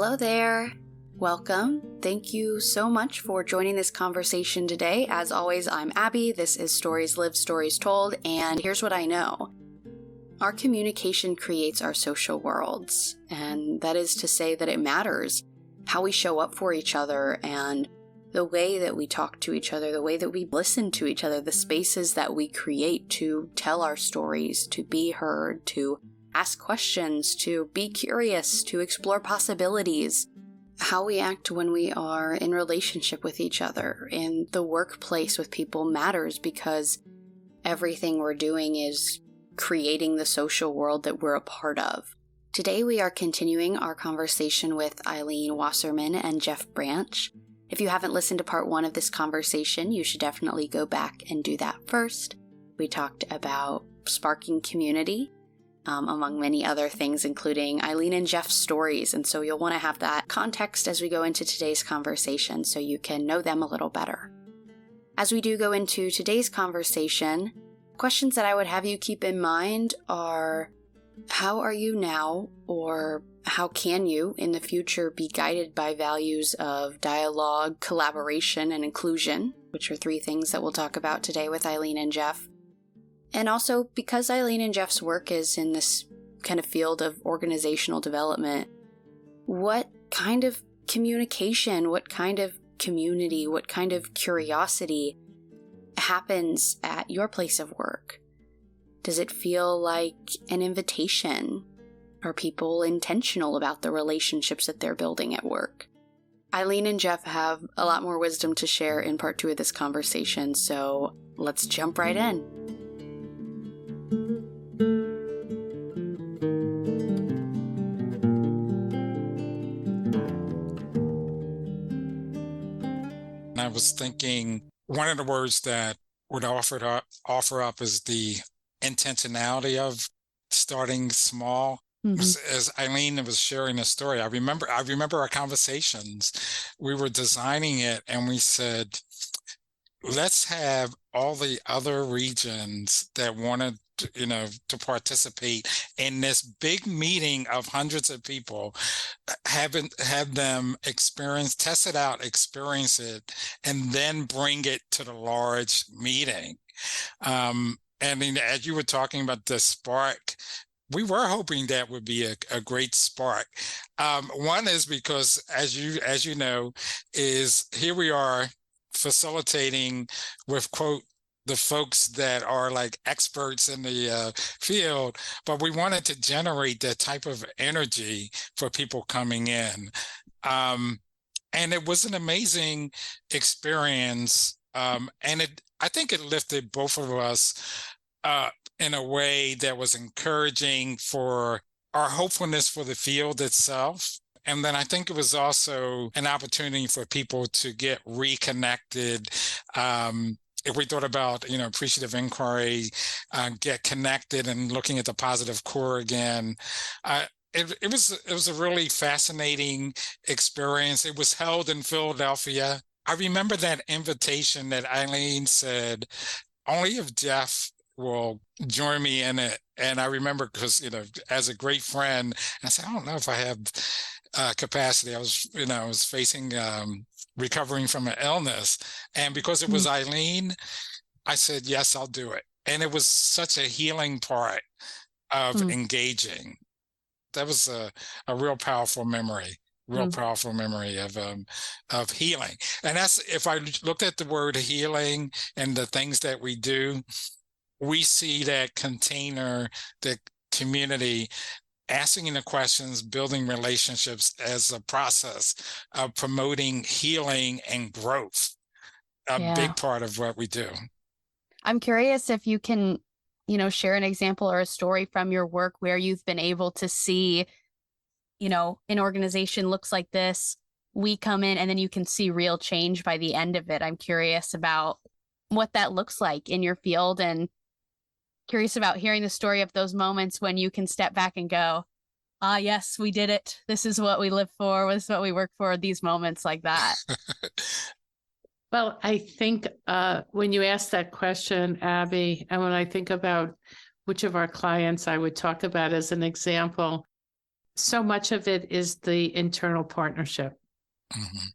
Hello there. Welcome. Thank you so much for joining this conversation today. As always, I'm Abby. This is Stories Lived, Stories Told, and here's what I know. Our communication creates our social worlds, and that is to say that it matters how we show up for each other and the way that we talk to each other, the way that we listen to each other, the spaces that we create to tell our stories, to be heard, to ask questions, to be curious, to explore possibilities. How we act when we are in relationship with each other, in the workplace with people matters because everything we're doing is creating the social world that we're a part of. Today we are continuing our conversation with Ilene Wasserman and Jeff Branch. If you haven't listened to part 1 of this conversation, you should definitely go back and do that first. We talked about sparking community, among many other things, including Ilene and Jeff's stories. And so you'll want to have that context as we go into today's conversation so you can know them a little better. As we do go into today's conversation, questions that I would have you keep in mind are, how are you now, or how can you in the future be guided by values of dialogue, collaboration, and inclusion, which are 3 things that we'll talk about today with Ilene and Jeff. And also, because Ilene and Jeff's work is in this kind of field of organizational development, what kind of communication, what kind of community, what kind of curiosity happens at your place of work? Does it feel like an invitation? Are people intentional about the relationships that they're building at work? Ilene and Jeff have a lot more wisdom to share in part 2 of this conversation, so let's jump right in. I was thinking one of the words that would offer up is the intentionality of starting small. As Ilene was sharing the story, I remember our conversations. We were designing it and we said, let's have all the other regions that wanted to participate in this big meeting of hundreds of people, have them test it out, experience it, and then bring it to the large meeting. And as you were talking about the spark, we were hoping that would be a great spark. One is because, as you know, is here we are facilitating with, quote, the folks that are like experts in the field, but we wanted to generate that type of energy for people coming in. And it was an amazing experience. And I think it lifted both of us in a way that was encouraging for our hopefulness for the field itself. And then I think it was also an opportunity for people to get reconnected. If we thought about, appreciative inquiry, get connected and looking at the positive core again, it was a really fascinating experience. It was held in Philadelphia. I remember that invitation that Ilene said, only if Jeff will join me in it. And I remember because, as a great friend, I said, I don't know if I have capacity. I was facing recovering from an illness. And because it was Ilene, I said, yes, I'll do it. And it was such a healing part of engaging. That was a real powerful memory, powerful memory of healing. And that's, if I looked at the word healing and the things that we do, we see that container, the community, asking the questions, building relationships as a process of promoting healing and growth, big part of what we do. I'm curious if you can, share an example or a story from your work where you've been able to see, an organization looks like this, we come in, and then you can see real change by the end of it. I'm curious about what that looks like in your field, and curious about hearing the story of those moments when you can step back and go, yes, we did it. This is what we live for. This is what we work for, these moments like that. Well, I think when you ask that question, Abby, and when I think about which of our clients I would talk about as an example, so much of it is the internal partnership. Mm-hmm.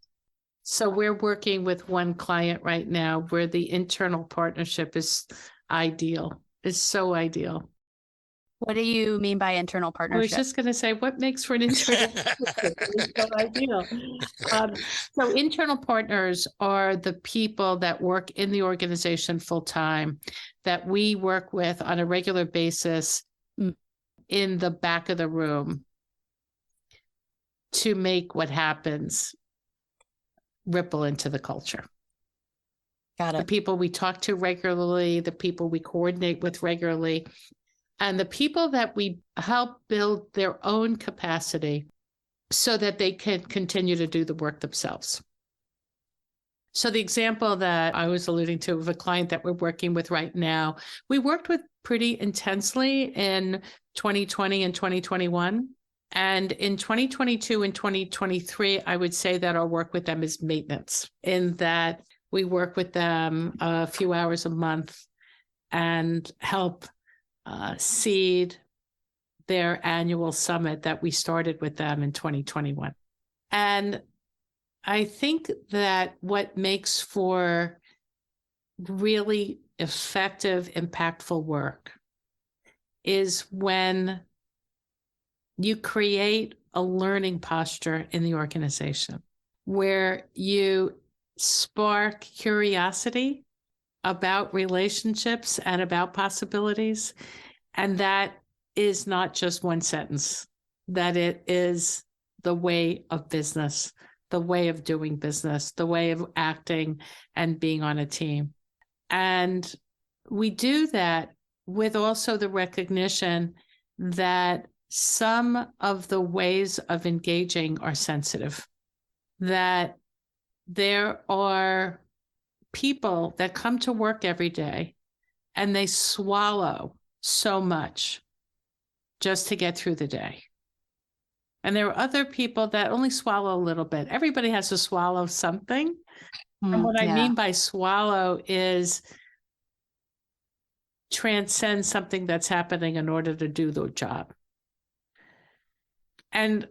So we're working with one client right now where the internal partnership is ideal, is so ideal. What do you mean by internal I was partnership? just going to say, what makes for an internal partnership? It's so ideal. So internal partners are the people that work in the organization full time, that we work with on a regular basis in the back of the room to make what happens ripple into the culture. Got The it. people we talk to regularly, the people we coordinate with regularly, and the people that we help build their own capacity so that they can continue to do the work themselves. So the example that I was alluding to of a client that we're working with right now, we worked with pretty intensely in 2020 and 2021. And in 2022 and 2023, I would say that our work with them is maintenance, in that we work with them a few hours a month and help seed their annual summit that we started with them in 2021. And I think that what makes for really effective, impactful work is when you create a learning posture in the organization where you spark curiosity about relationships and about possibilities. And that is not just one sentence, that it is the way of business, the way of doing business, the way of acting and being on a team. And we do that with also the recognition that some of the ways of engaging are sensitive, that there are people that come to work every day and they swallow so much just to get through the day. And there are other people that only swallow a little bit. Everybody has to swallow something. And what I mean by swallow is transcend something that's happening in order to do the job. And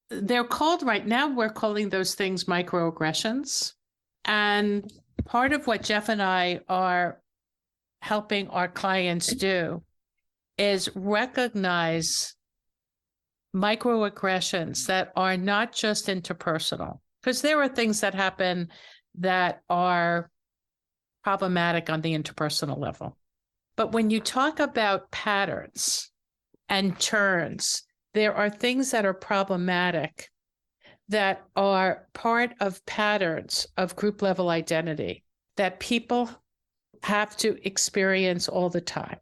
they're called right now, we're calling those things microaggressions. And part of what Jeff and I are helping our clients do is recognize microaggressions that are not just interpersonal, because there are things that happen that are problematic on the interpersonal level. But when you talk about patterns and turns, there are things that are problematic that are part of patterns of group level identity that people have to experience all the time.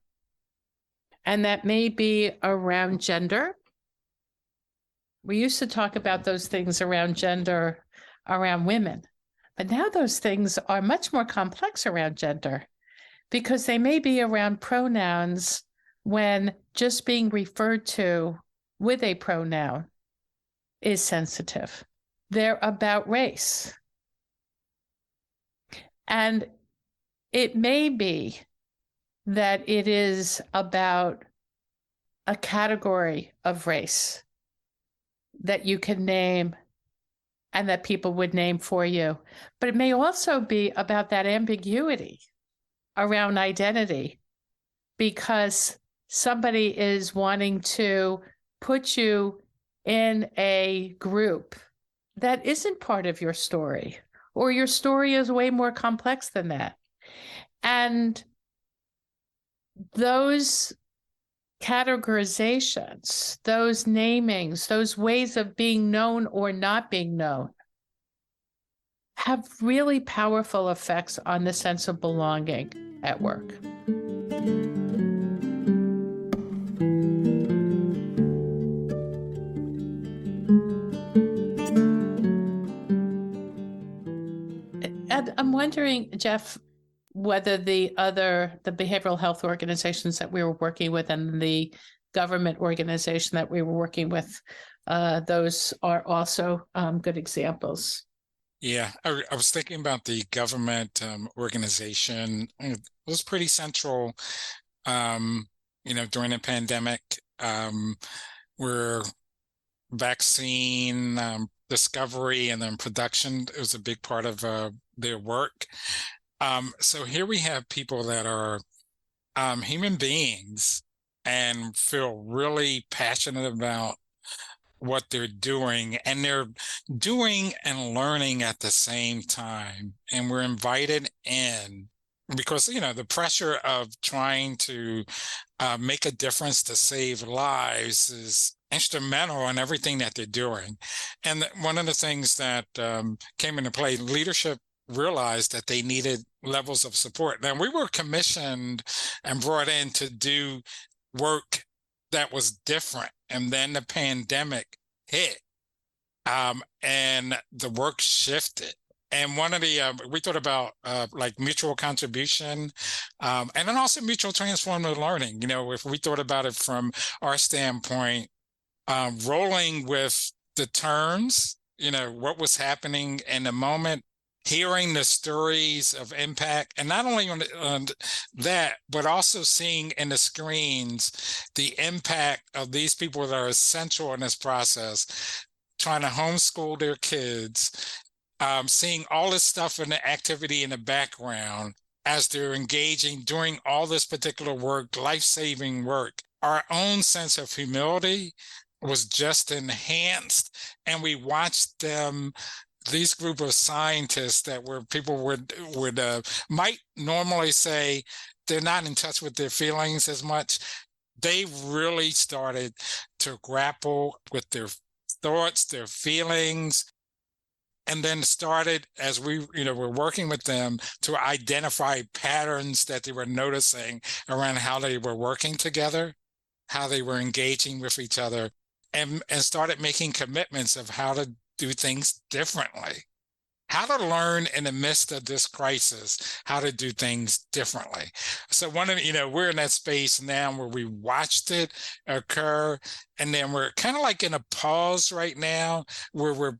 And that may be around gender. We used to talk about those things around gender, around women, but now those things are much more complex around gender because they may be around pronouns when just being referred to with a pronoun is sensitive. They're about race. And it may be that it is about a category of race that you can name and that people would name for you. But it may also be about that ambiguity around identity because somebody is wanting to put you in a group that isn't part of your story, or your story is way more complex than that. And those categorizations, those namings, those ways of being known or not being known have really powerful effects on the sense of belonging at work. And I'm wondering, Jeff, whether the behavioral health organizations that we were working with and the government organization that we were working with, those are also good examples. Yeah, I was thinking about the government organization. It was pretty central, during the pandemic, where vaccine discovery and then production. It was a big part of their work. So here we have people that are human beings and feel really passionate about what they're doing, and they're doing and learning at the same time. And we're invited in because, the pressure of trying to make a difference to save lives is instrumental in everything that they're doing. And one of the things that came into play, leadership realized that they needed levels of support. Now, we were commissioned and brought in to do work that was different. And then the pandemic hit, and the work shifted. And one of the, we thought about like mutual contribution, and then also mutual transformative learning. If we thought about it from our standpoint, rolling with the terms, what was happening in the moment, hearing the stories of impact, and not only on that, but also seeing in the screens the impact of these people that are essential in this process, trying to homeschool their kids, seeing all this stuff in the activity in the background as they're engaging, doing all this particular work, life-saving work. Our own sense of humility was just enhanced, and we watched them, these group of scientists that were people would might normally say they're not in touch with their feelings as much. They really started to grapple with their thoughts, their feelings, and then started, as we were working with them, to identify patterns that they were noticing around how they were working together, how they were engaging with each other, and started making commitments of how to do things differently, how to learn in the midst of this crisis, how to do things differently. So we're in that space now where we watched it occur, and then we're kind of like in a pause right now where we're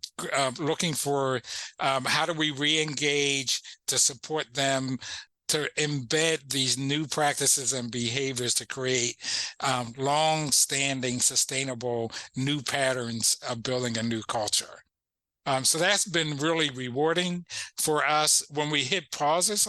looking for how do we re-engage to support them to embed these new practices and behaviors to create long-standing, sustainable new patterns of building a new culture. So that's been really rewarding for us. When we hit pauses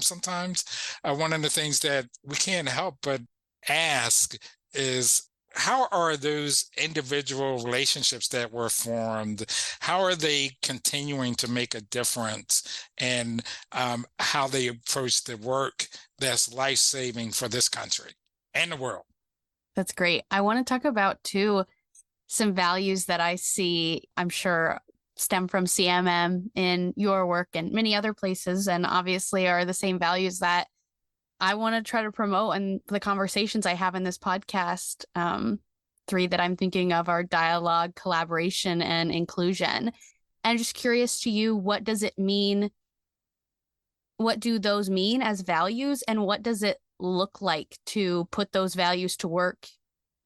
sometimes, one of the things that we can't help but ask is, how are those individual relationships that were formed, how are they continuing to make a difference in how they approach the work that's life-saving for this country and the world? That's great. I want to talk about, too, some values that I see, I'm sure, stem from CMM in your work and many other places, and obviously are the same values that I want to try to promote in the conversations I have in this podcast. 3 that I'm thinking of are dialogue, collaboration, and inclusion. I'm just curious to you, what does it mean? What do those mean as values, and what does it look like to put those values to work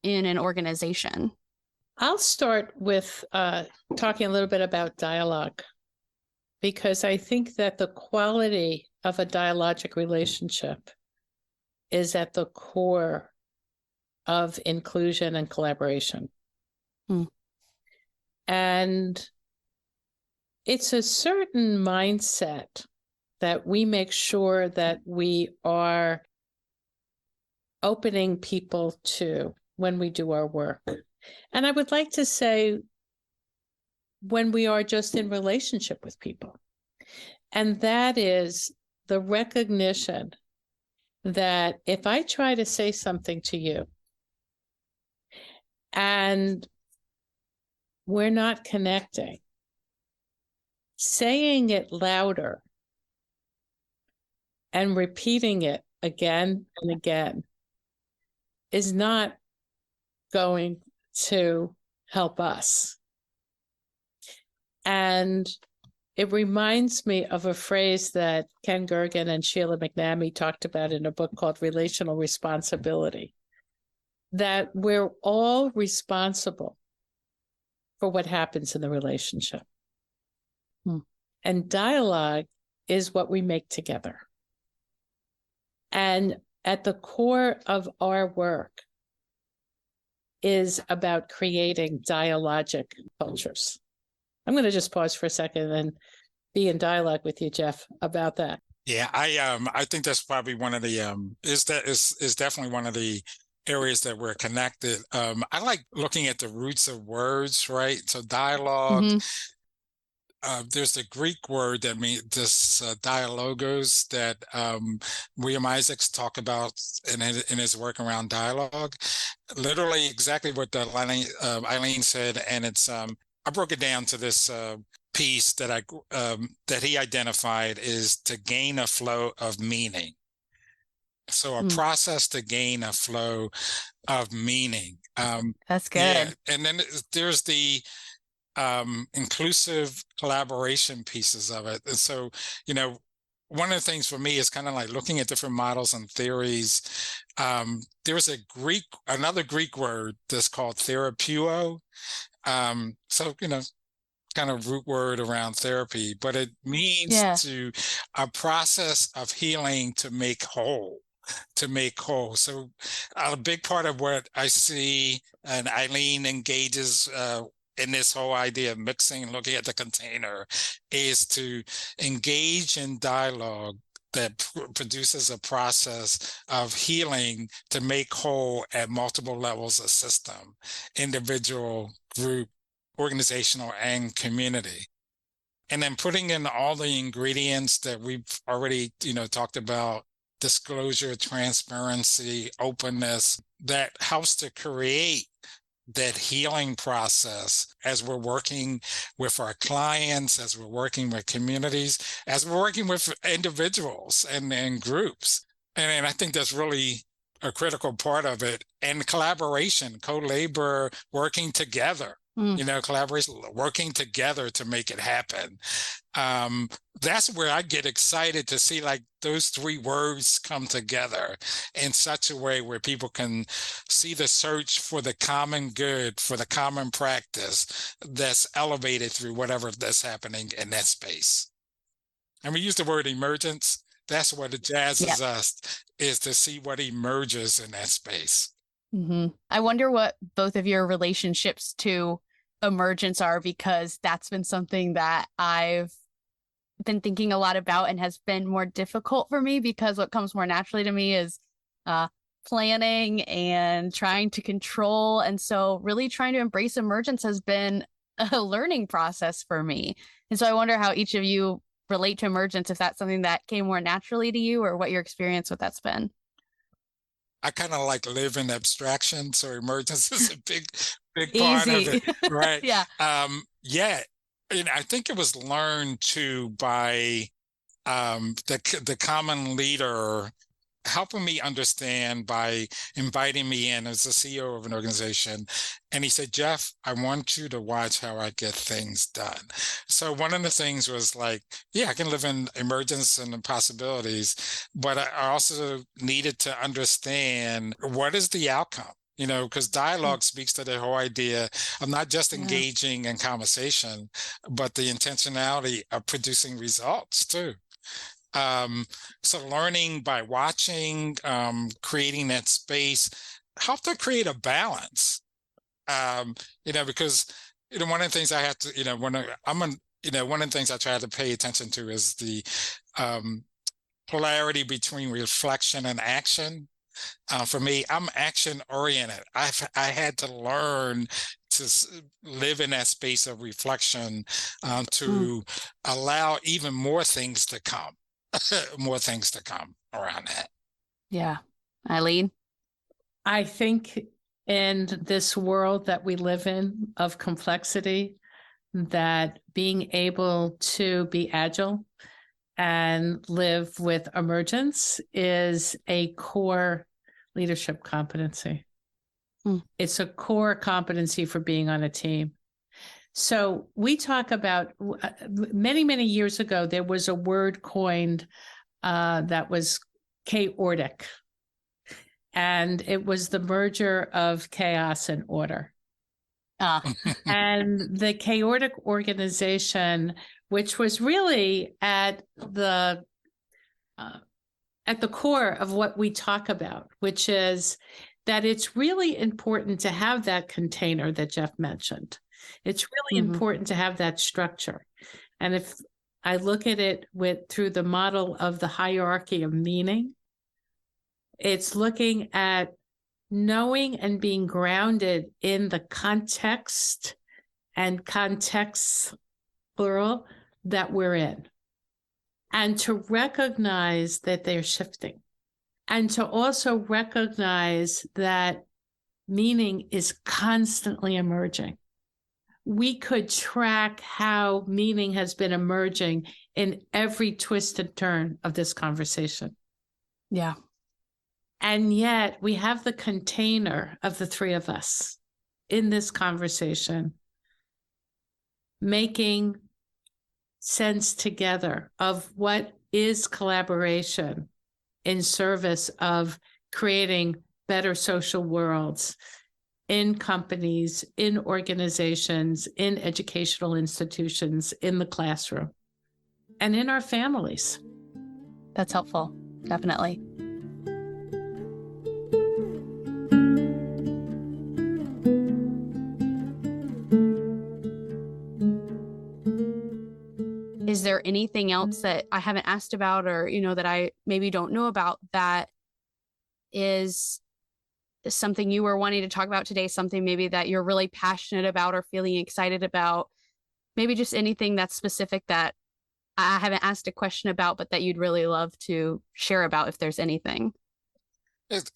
in an organization? I'll start with talking a little bit about dialogue, because I think that the quality of a dialogic relationship is at the core of inclusion and collaboration. And it's a certain mindset that we make sure that we are opening people to when we do our work. And I would like to say, when we are just in relationship with people, and that is the recognition that if I try to say something to you and we're not connecting, saying it louder and repeating it again and again is not going to help us. And it reminds me of a phrase that Ken Gergen and Sheila McNamee talked about in a book called Relational Responsibility, that we're all responsible for what happens in the relationship. And dialogue is what we make together. And at the core of our work is about creating dialogic cultures. I'm going to just pause for a second and be in dialogue with you, Jeff, about that. Yeah, I think that's probably one of the is definitely one of the areas that we're connected. I like looking at the roots of words, right? So dialogue. There's the Greek word that means this dialogos that William Isaacs talk about in his work around dialogue. Literally exactly what Eileen said, and it's I broke it down to this piece that that he identified is to gain a flow of meaning. So a process to gain a flow of meaning. That's good. Yeah, and then there's the inclusive collaboration pieces of it. And so, one of the things for me is kind of like looking at different models and theories. There's another Greek word that's called therapeuo. So, kind of root word around therapy, but it means to a process of healing to make whole. So a big part of what I see, and Eileen engages in this whole idea of mixing and looking at the container, is to engage in dialogue that produces a process of healing to make whole at multiple levels of system, individual, group, organizational, and community. And then putting in all the ingredients that we've already, talked about: disclosure, transparency, openness, that helps to create that healing process as we're working with our clients, as we're working with communities, as we're working with individuals and groups. And I think that's really a critical part of it. And collaboration, co-labor, working together. Collaboration, working together to make it happen. That's where I get excited to see like those three words come together in such a way where people can see the search for the common good, for the common practice that's elevated through whatever that's happening in that space. And we use the word emergence. That's what it jazzes us, is to see what emerges in that space. I wonder what both of your relationships to emergence are, because that's been something that I've been thinking a lot about and has been more difficult for me, because what comes more naturally to me is planning and trying to control. And so really trying to embrace emergence has been a learning process for me. And so I wonder how each of you relate to emergence, if that's something that came more naturally to you, or what your experience with that's been. I kind of like live in abstraction, so emergence is a big part of it, right? And I think it was learned too by the common leader helping me understand by inviting me in as the CEO of an organization. And he said, Jeff, I want you to watch how I get things done. So one of the things was like, I can live in emergence and the possibilities, but I also needed to understand what is the outcome. Because dialogue speaks to the whole idea of not just engaging in conversation, but the intentionality of producing results too. So learning by watching, creating that space, help to create a balance. Because one of the things I have to, one of the things I try to pay attention to is the polarity between reflection and action. For me, I'm action oriented. I had to learn to live in that space of reflection to allow even more things to come around that. Yeah. Eileen? I think in this world that we live in of complexity, that being able to be agile and live with emergence is a core leadership competency. It's a core competency for being on a team. So we talk about many, many years ago, there was a word coined that was chaotic. And it was the merger of chaos and order. And the chaotic organization, which was really at the core of what we talk about, which is that it's really important to have that container that Jeff mentioned. It's really important to have that structure. And if I look at it through the model of the hierarchy of meaning, it's looking at knowing and being grounded in the context and contexts, plural, that we're in. And to recognize that they're shifting. And to also recognize that meaning is constantly emerging. We could track how meaning has been emerging in every twist and turn of this conversation. Yeah. And yet we have the container of the three of us in this conversation, making sense together of what is collaboration in service of creating better social worlds in companies, in organizations, in educational institutions, in the classroom, and in our families. That's helpful. Definitely. Is there anything else that I haven't asked about, or, that I maybe don't know about, that is something you were wanting to talk about today, something maybe that you're really passionate about or feeling excited about? Maybe just anything that's specific that I haven't asked a question about, but that you'd really love to share about, if there's anything.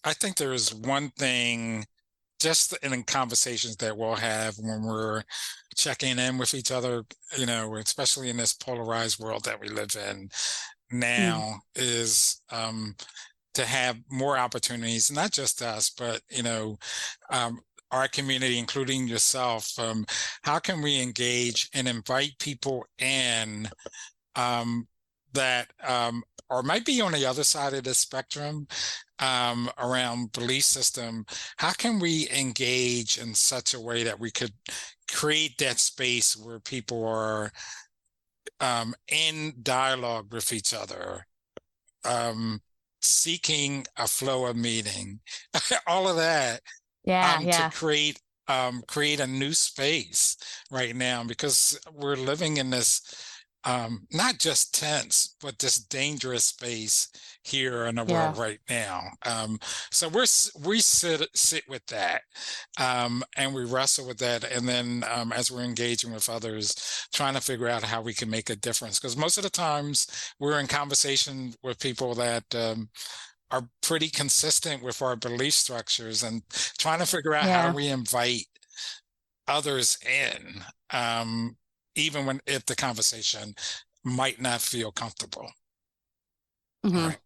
I think there is one thing just in conversations that we'll have when we're checking in with each other, especially in this polarized world that we live in now, is to have more opportunities, not just us, but, our community, including yourself. How can we engage and invite people in that or might be on the other side of the spectrum around belief system? How can we engage in such a way that we could create that space where people are in dialogue with each other, seeking a flow of meaning, all of that, to create a new space right now, because we're living in this not just tense, but this dangerous space here in the world right now. So we sit with that, and we wrestle with that, and then as we're engaging with others, trying to figure out how we can make a difference. Because most of the times we're in conversation with people that are pretty consistent with our belief structures, and trying to figure out how do we invite others in, even if the conversation might not feel comfortable. Right.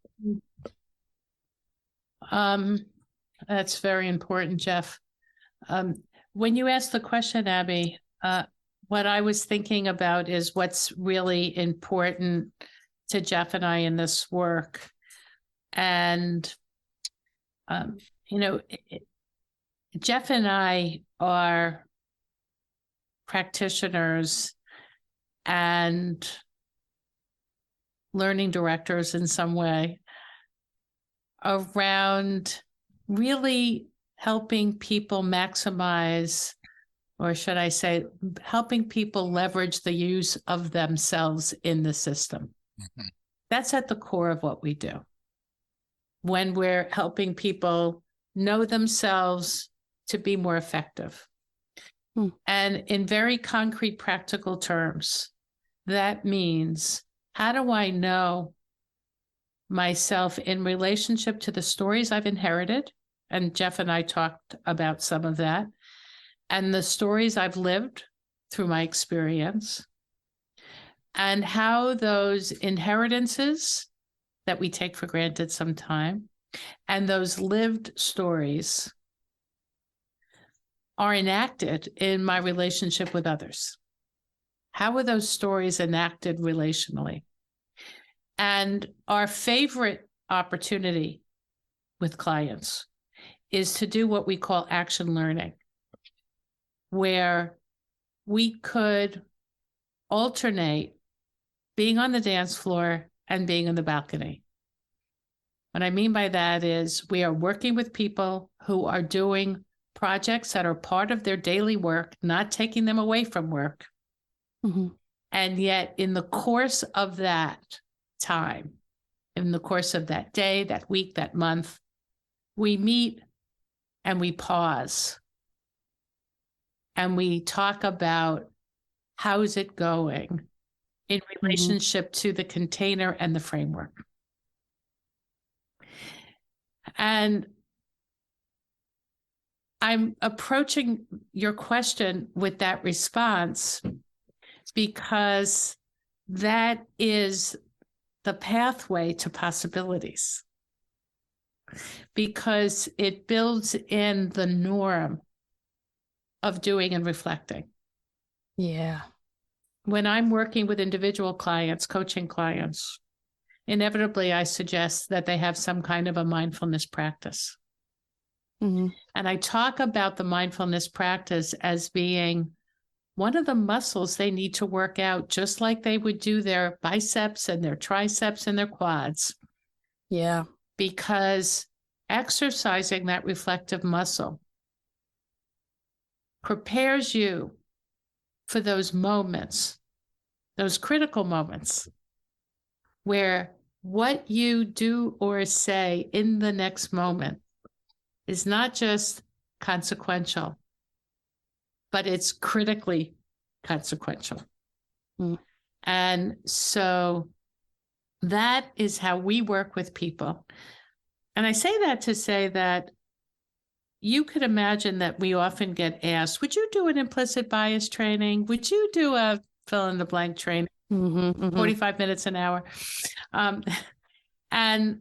That's very important, Jeff. When you asked the question, Abby, what I was thinking about is what's really important to Jeff and I in this work. And, Jeff and I are practitioners and learning directors in some way around really helping people maximize, or should I say, helping people leverage the use of themselves in the system. Mm-hmm. That's at the core of what we do. When we're helping people know themselves to be more effective. And in very concrete, practical terms, that means, how do I know myself in relationship to the stories I've inherited? And Jeff and I talked about some of that. And the stories I've lived through my experience. And how those inheritances that we take for granted sometimes, and those lived stories are enacted in my relationship with others. How are those stories enacted relationally? And our favorite opportunity with clients is to do what we call action learning, where we could alternate being on the dance floor and being on the balcony. What I mean by that is we are working with people who are doing projects that are part of their daily work, not taking them away from work. Mm-hmm. And yet in the course of that time, in the course of that day, that week, that month, we meet and we pause and we talk about how's it going in relationship to the container and the framework. And I'm approaching your question with that response because that is the pathway to possibilities, because it builds in the norm of doing and reflecting. Yeah. When I'm working with individual clients, coaching clients, inevitably I suggest that they have some kind of a mindfulness practice. Mm-hmm. And I talk about the mindfulness practice as being one of the muscles they need to work out, just like they would do their biceps and their triceps and their quads. Yeah. Because exercising that reflective muscle prepares you for those moments, those critical moments, where what you do or say in the next moment is not just consequential, but it's critically consequential. Mm. And so that is how we work with people. And I say that to say that you could imagine that we often get asked, would you do an implicit bias training? Would you do a fill in the blank training? 45 minutes an hour. And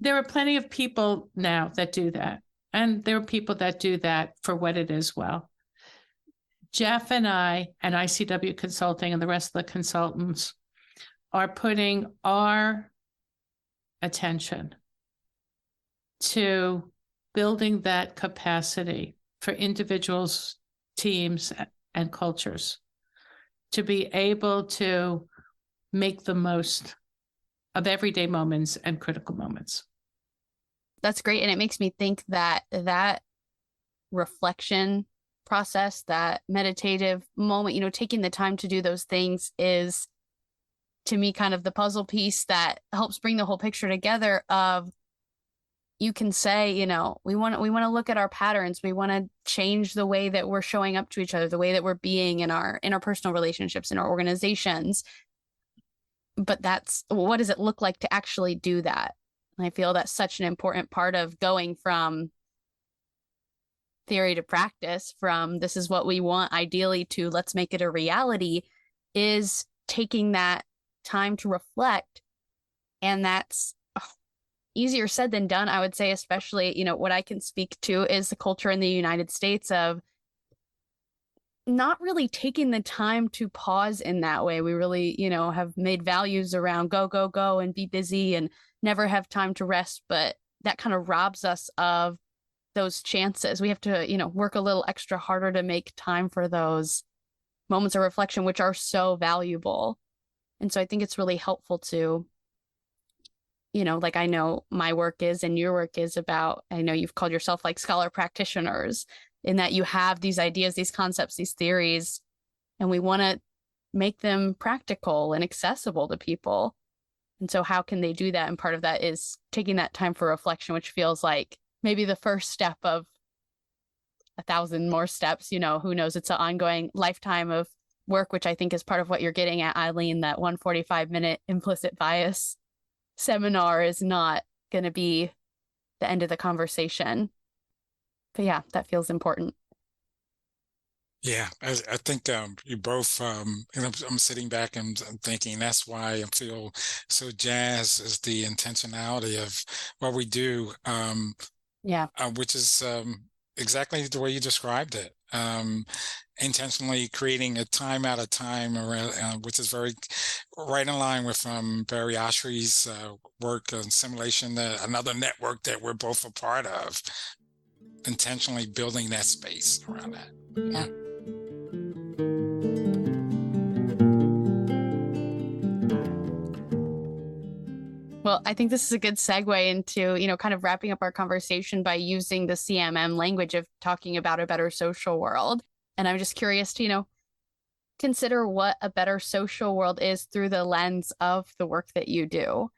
there are plenty of people now that do that. And there are people that do that for what it is well. Jeff and I and ICW Consulting and the rest of the consultants are putting our attention to building that capacity for individuals, teams, and cultures to be able to make the most of everyday moments and critical moments. That's great. And it makes me think that that reflection process, that meditative moment, taking the time to do those things is, to me, kind of the puzzle piece that helps bring the whole picture together of, you can say, we want to look at our patterns. We want to change the way that we're showing up to each other, the way that we're being in our personal relationships, in our organizations. But what does it look like to actually do that? And I feel that's such an important part of going from theory to practice, from this is what we want ideally to let's make it a reality, is taking that time to reflect. And that's easier said than done, I would say, especially, what I can speak to is the culture in the United States of not really taking the time to pause in that way. We really, have made values around go, go, go and be busy and never have time to rest. But that kind of robs us of those chances. We have to, work a little extra harder to make time for those moments of reflection, which are so valuable. And so I think it's really helpful to, like I know my work is and your work is about, I know you've called yourself like scholar practitioners, in that you have these ideas, these concepts, these theories, and we want to make them practical and accessible to people. And so how can they do that? And part of that is taking that time for reflection, which feels like maybe the first step of 1,000 more steps. Who knows? It's an ongoing lifetime of work, which I think is part of what you're getting at, Eileen. That 145-minute implicit bias seminar is not going to be the end of the conversation. But yeah, that feels important. Yeah, I think you both, I'm sitting back and I'm thinking that's why I feel so jazzed is the intentionality of what we do, which is exactly the way you described it. Intentionally creating a time out of time, which is very right in line with Barry Oshry's work on simulation, another network that we're both a part of, intentionally building that space around that. Yeah. Well, I think this is a good segue into, kind of wrapping up our conversation by using the CMM language of talking about a better social world. And I'm just curious to, consider what a better social world is through the lens of the work that you do.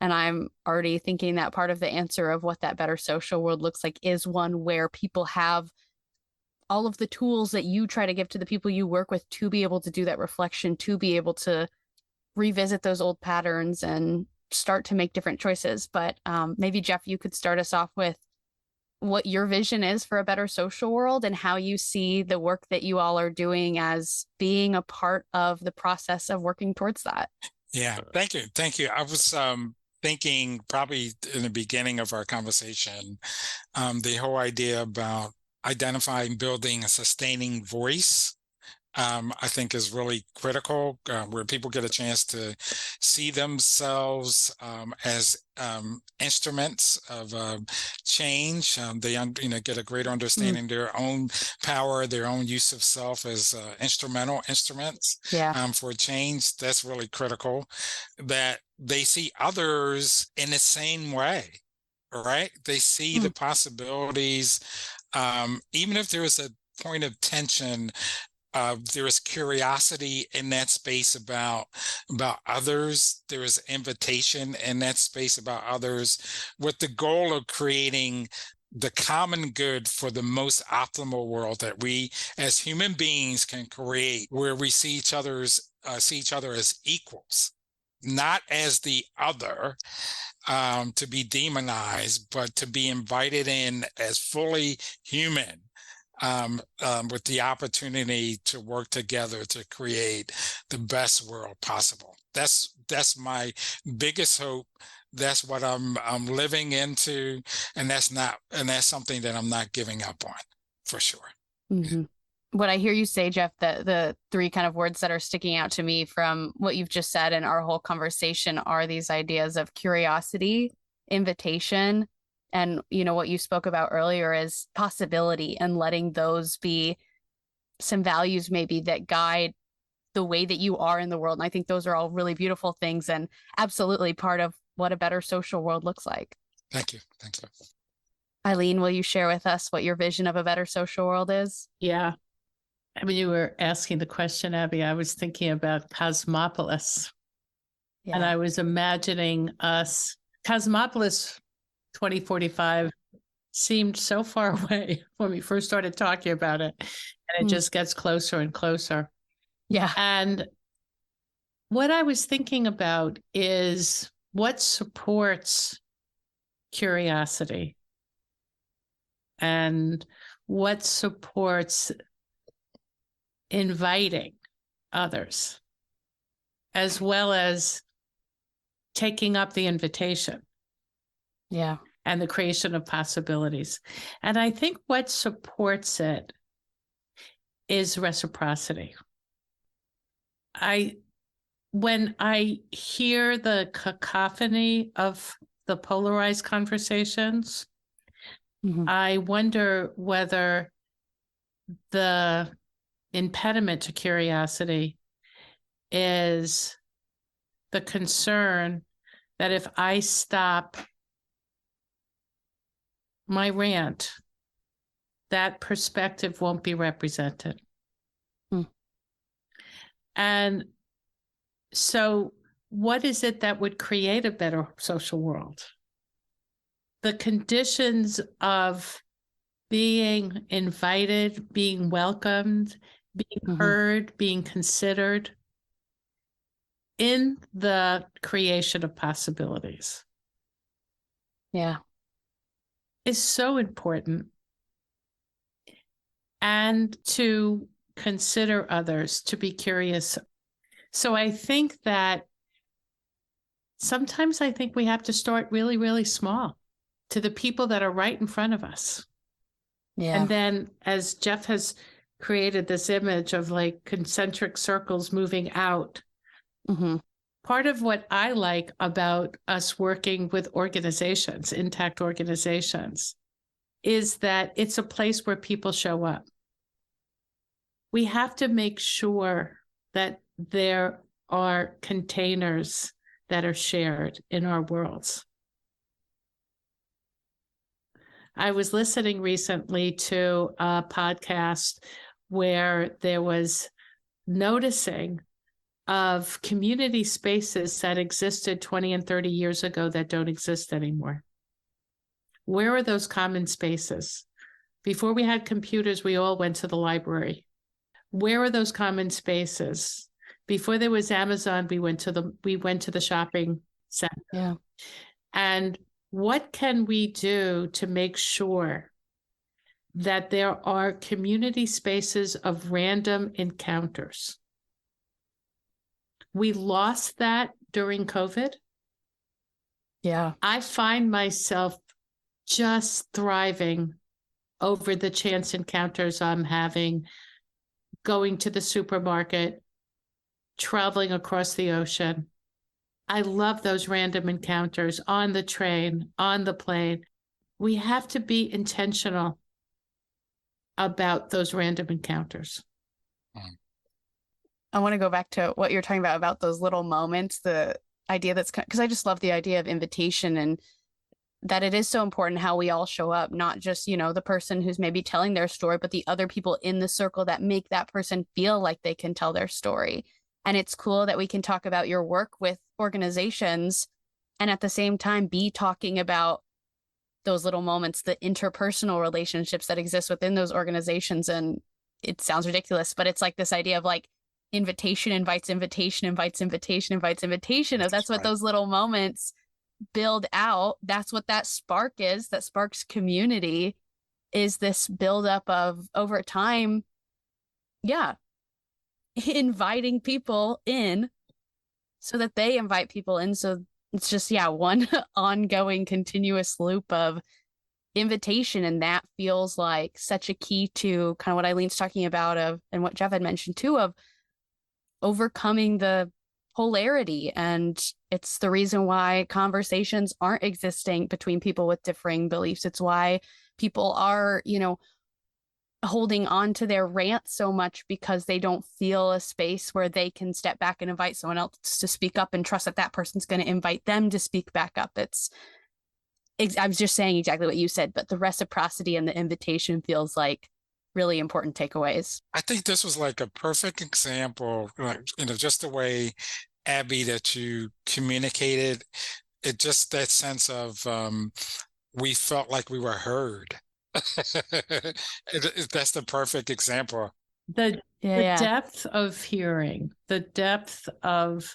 And I'm already thinking that part of the answer of what that better social world looks like is one where people have all of the tools that you try to give to the people you work with to be able to do that reflection, to be able to revisit those old patterns and start to make different choices. But maybe, Jeff, you could start us off with what your vision is for a better social world and how you see the work that you all are doing as being a part of the process of working towards that. Yeah, thank you. Thank you. I was thinking probably in the beginning of our conversation, the whole idea about identifying, building a sustaining voice, I think is really critical, where people get a chance to see themselves as instruments of change. They get a greater understanding their own power, their own use of self as instrumental instruments for change. That's really critical. That they see others in the same way, right? They see the possibilities, even if there is a point of tension. There is curiosity in that space about others. There is invitation in that space about others, with the goal of creating the common good for the most optimal world that we as human beings can create, where we see each other as equals, not as the other, to be demonized, but to be invited in as fully human. With the opportunity to work together to create the best world possible. That's my biggest hope. That's what I'm living into, and that's something that I'm not giving up on, for sure. Mm-hmm. What I hear you say, Jeff, the three kind of words that are sticking out to me from what you've just said and our whole conversation are these ideas of curiosity, invitation, and, what you spoke about earlier is possibility, and letting those be some values maybe that guide the way that you are in the world. And I think those are all really beautiful things and absolutely part of what a better social world looks like. Thank you. Thank you. Ilene, will you share with us what your vision of a better social world is? Yeah. When you were asking the question, Abby, I was thinking about Cosmopolis. Yeah. And I was imagining us, Cosmopolis 2045 seemed so far away when we first started talking about it, and it just gets closer and closer. Yeah. And what I was thinking about is what supports curiosity and what supports inviting others, as well as taking up the invitation. Yeah. And the creation of possibilities. And I think what supports it is reciprocity. When I hear the cacophony of the polarized conversations, I wonder whether the impediment to curiosity is the concern that if I stop my rant, that perspective won't be represented. And so what is it that would create a better social world? The conditions of being invited, being welcomed, being heard, being considered in the creation of possibilities. Yeah. Is so important. And to consider others, to be curious. So I think that sometimes I think we have to start really, really small, to the people that are right in front of us. Yeah. And then, as Jeff has created this image of like concentric circles moving out, part of what I like about us working with organizations, intact organizations, is that it's a place where people show up. We have to make sure that there are containers that are shared in our worlds. I was listening recently to a podcast where there was noticing of community spaces that existed 20 and 30 years ago that don't exist anymore. Where are those common spaces? Before we had computers, we all went to the library. Where are those common spaces? Before there was Amazon, we went to the shopping center. Yeah. And what can we do to make sure that there are community spaces of random encounters? We lost that during COVID. Yeah. I find myself just thriving over the chance encounters I'm having, going to the supermarket, traveling across the ocean. I love those random encounters on the train, on the plane. We have to be intentional about those random encounters. I want to go back to what you're talking about those little moments, the idea that's, because I just love the idea of invitation and that it is so important how we all show up, not just, the person who's maybe telling their story, but the other people in the circle that make that person feel like they can tell their story. And it's cool that we can talk about your work with organizations and at the same time be talking about those little moments, the interpersonal relationships that exist within those organizations. And it sounds ridiculous, but it's like this idea of like invitation invites invitation, invites invitation, invites invitation. That's what those little moments build out. That's what that spark is. That sparks community, is this buildup of over time. Yeah. Inviting people in so that they invite people in. So it's just, one ongoing continuous loop of invitation. And that feels like such a key to kind of what Eileen's talking about and what Jeff had mentioned too, of overcoming the polarity. And it's the reason why conversations aren't existing between people with differing beliefs. It's why people are, holding on to their rant so much, because they don't feel a space where they can step back and invite someone else to speak up and trust that that person's going to invite them to speak back up. I was just saying exactly what you said, but the reciprocity and the invitation feels like really important takeaways. I think this was like a perfect example, just the way, Abby, that you communicated it, just that sense of we felt like we were heard. That's the perfect example. The depth of hearing, the depth of,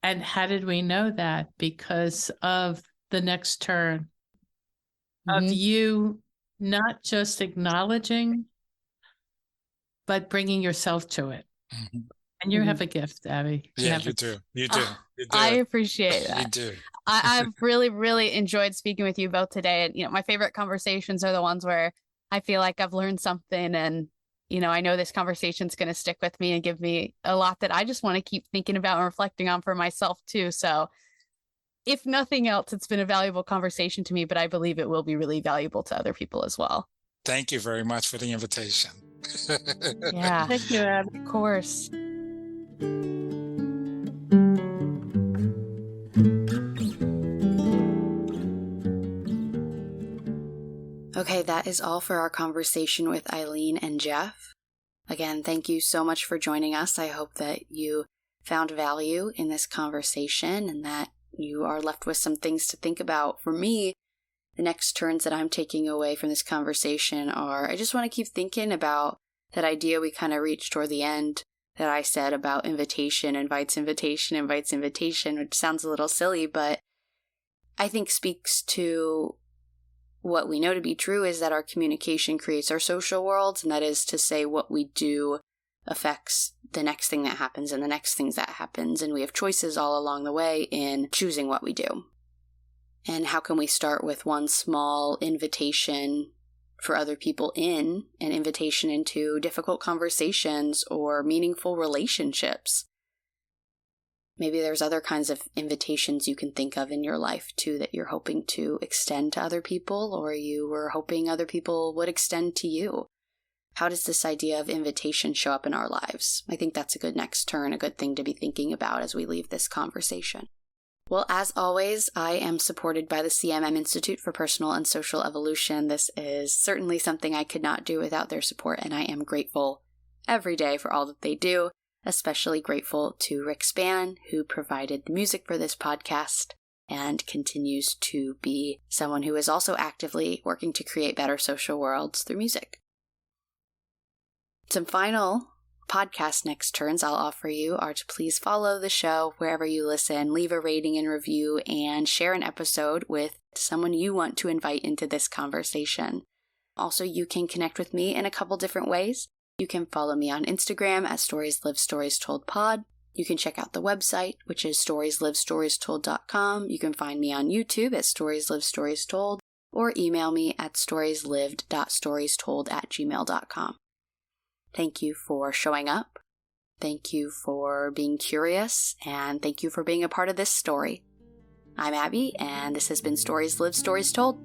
and how did we know that? Because of the next turn of you not just acknowledging, but bringing yourself to it. Mm-hmm. And you have a gift, Abby. Yeah, you do. You do. You do. I appreciate that. You do. I've really, really enjoyed speaking with you both today. And, my favorite conversations are the ones where I feel like I've learned something and, I know this conversation's going to stick with me and give me a lot that I just want to keep thinking about and reflecting on for myself too. So if nothing else, it's been a valuable conversation to me, but I believe it will be really valuable to other people as well. Thank you very much for the invitation. Yeah. Thank you, Abby. Of course. Okay, that is all for our conversation with Eileen and Jeff. Again, thank you so much for joining us. I hope that you found value in this conversation and that you are left with some things to think about. For me, the next turns that I'm taking away from this conversation are, I just want to keep thinking about that idea we kind of reached toward the end that I said about invitation, invites invitation, invites invitation, which sounds a little silly, but I think speaks to what we know to be true, is that our communication creates our social worlds, and that is to say what we do affects the next thing that happens and the next things that happens, and we have choices all along the way in choosing what we do. And how can we start with one small invitation for other people an invitation into difficult conversations or meaningful relationships? Maybe there's other kinds of invitations you can think of in your life too that you're hoping to extend to other people, or you were hoping other people would extend to you. How does this idea of invitation show up in our lives? I think that's a good next turn, a good thing to be thinking about as we leave this conversation. Well, as always, I am supported by the CMM Institute for Personal and Social Evolution. This is certainly something I could not do without their support, and I am grateful every day for all that they do, especially grateful to Rick Spann, who provided the music for this podcast and continues to be someone who is also actively working to create better social worlds through music. Some final podcast next turns I'll offer you are to please follow the show wherever you listen, leave a rating and review, and share an episode with someone you want to invite into this conversation. Also, you can connect with me in a couple different ways. You can follow me on Instagram at Stories Live Stories Told Pod. You can check out the website, which is storieslivestories.told.com. You can find me on YouTube at Stories Live Stories Told, or email me at storieslived.storiestold@gmail.com. Thank you for showing up. Thank you for being curious, and thank you for being a part of this story. I'm Abby, and this has been Stories Live Stories Told.